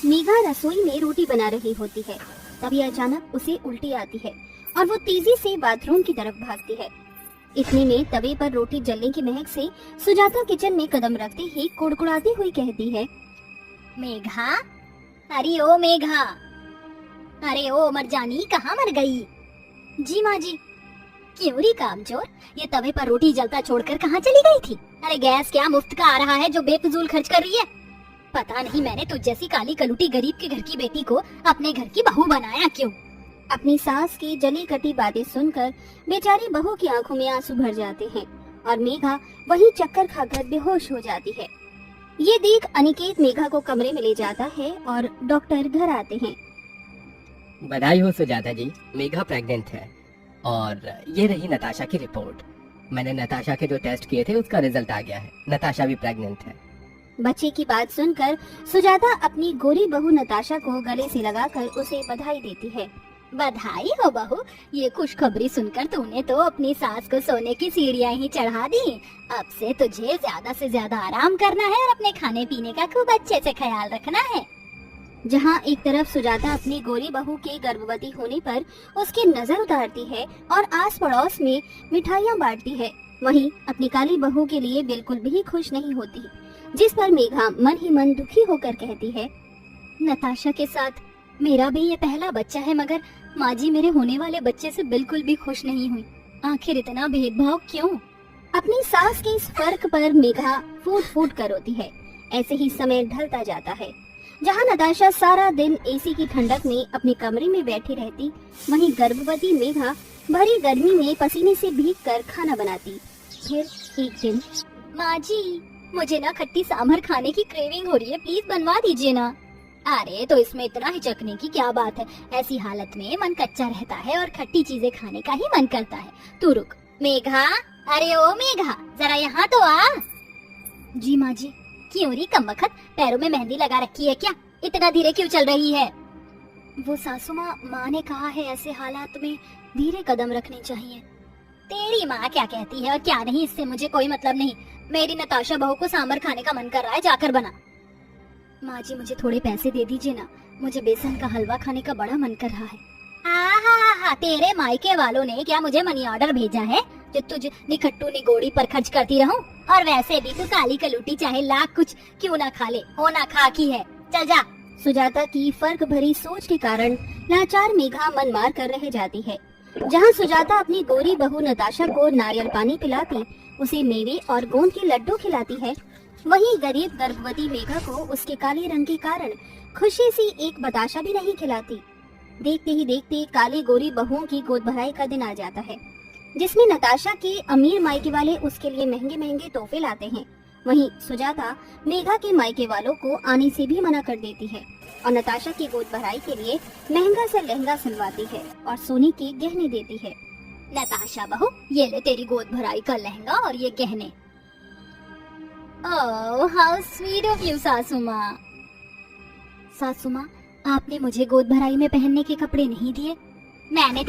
मेघा रसोई में रोटी बना रही होती है। तभी अचानक उसे उल्टी आती है और वो तेजी से बाथरूम की तरफ भागती है। इतने में तवे पर रोटी जलने की महक से सुजाता किचन में कदम रखते ही कुड़कुड़ाती हुई कहती है, मेघा, अरे ओ मेघा, अरे ओ मरजानी, कहाँ मर गई? जी माँ जी। क्यों री कामचोर, ये तवे पर रोटी जलता छोड़कर कहाँ चली गई थी? अरे गैस क्या मुफ्त का आ रहा है जो बेफिजूल खर्च कर रही है? पता नहीं मैंने तुझ जैसी काली कलूटी गरीब के घर की बेटी को अपने घर की बहू बनाया क्यों? अपनी सास की जली कटी बातें सुनकर बेचारी बहू की आंखों में आंसू भर जाते हैं और मेघा वहीं चक्कर खाकर बेहोश हो जाती है। ये देख अनिकेत मेघा को कमरे में ले जाता है और डॉक्टर घर आते हैं। बधाई हो सुजाता जी, मेघा प्रेग्नेंट है और ये रही नताशा की रिपोर्ट। मैंने नताशा के जो टेस्ट किए थे उसका रिजल्ट आ गया है। नताशा भी प्रेग्नेंट है। बच्चे की बात सुनकर सुजाता अपनी गोरी बहू नताशा को गले से लगाकर उसे बधाई देती है। बधाई हो बहू, ये खुशखबरी सुनकर तूने तो अपनी सास को सोने की सीढ़ियां ही चढ़ा दी। अब से तुझे ज्यादा से ज्यादा आराम करना है और अपने खाने पीने का खूब अच्छे से ख्याल रखना है। जहाँ एक तरफ सुजाता अपनी गोरी बहू के गर्भवती होने पर उसकी नजर उतारती है और आस पड़ोस में मिठाइयाँ बांटती है, वहीं अपनी काली बहू के लिए बिल्कुल भी खुश नहीं होती, जिस पर मेघा मन ही मन दुखी होकर कहती है, नताशा के साथ मेरा भी ये पहला बच्चा है, मगर माँ जी मेरे होने वाले बच्चे से बिल्कुल भी खुश नहीं हुई। आखिर इतना भेदभाव क्यों? अपनी सास के इस फर्क पर मेघा फूट फूट कर रोती है। ऐसे ही समय ढलता जाता है। जहाँ नताशा सारा दिन एसी की ठंडक में अपने कमरे में बैठी रहती, वहीं गर्भवती मेघा भरी गर्मी में पसीने से भीगकर खाना बनाती। फिर एक दिन, माँ जी मुझे ना खट्टी सांभर खाने की क्रेविंग हो रही है, प्लीज बनवा दीजिए ना। अरे तो इसमें इतना हिचकने की क्या बात है? ऐसी हालत में मन कच्चा रहता है और खट्टी चीजें खाने का ही मन करता है। तू रुक। मेघा, अरे ओ मेघा, जरा यहाँ तो आ। जी माँ जी। क्यों री कमबख्त, पैरों में मेहंदी लगा रखी है क्या? इतना धीरे क्यों चल रही है? वो सासू माँ ने कहा है ऐसे हालात में धीरे कदम रखने चाहिए। तेरी माँ क्या कहती है और क्या नहीं, इससे मुझे कोई मतलब नहीं। मेरी नताशा बहू को सांभर खाने का मन कर रहा है, जाकर बना। माँ जी मुझे थोड़े पैसे दे दीजिए ना, मुझे बेसन का हलवा खाने का बड़ा मन कर रहा है। हा, तेरे मायके वालों ने क्या मुझे मनी ऑर्डर भेजा है जो तुझ निखट्टू निगोड़ी पर खर्च करती रहूं? और वैसे भी तू काली कलूटी चाहे लाख कुछ क्यों ना खा ले, होना खा की है। चल जा। सुजाता की फर्क भरी सोच के कारण लाचार मेघा मन मार कर रह जाती है। जहाँ सुजाता अपनी गोरी बहू नताशा को नारियल पानी पिलाती, उसे मेवे और गोंद के लड्डू खिलाती है, वहीं गरीब गर्भवती मेघा को उसके काले रंग के कारण खुशी सी एक बताशा भी नहीं खिलाती। देखते ही देखते काली गोरी बहुओं की गोद भराई का दिन आ जाता है, जिसमें नताशा के अमीर मायके वाले उसके लिए महंगे महंगे तोहफे लाते हैं। वहीं सुजाता मेघा के मायके वालों को आने से भी मना कर देती है और नताशा की गोद भराई के लिए महंगा से लहंगा सिलवाती है और सोने के गहने देती है। नताशा बहू, ये ले तेरी गोद भराई का लहंगा और ये गहने। Oh how sweet of you सासू माँ। सासू माँ, आपने मुझे गोद भराई में पहनने के कपड़े नहीं दिए। मैंने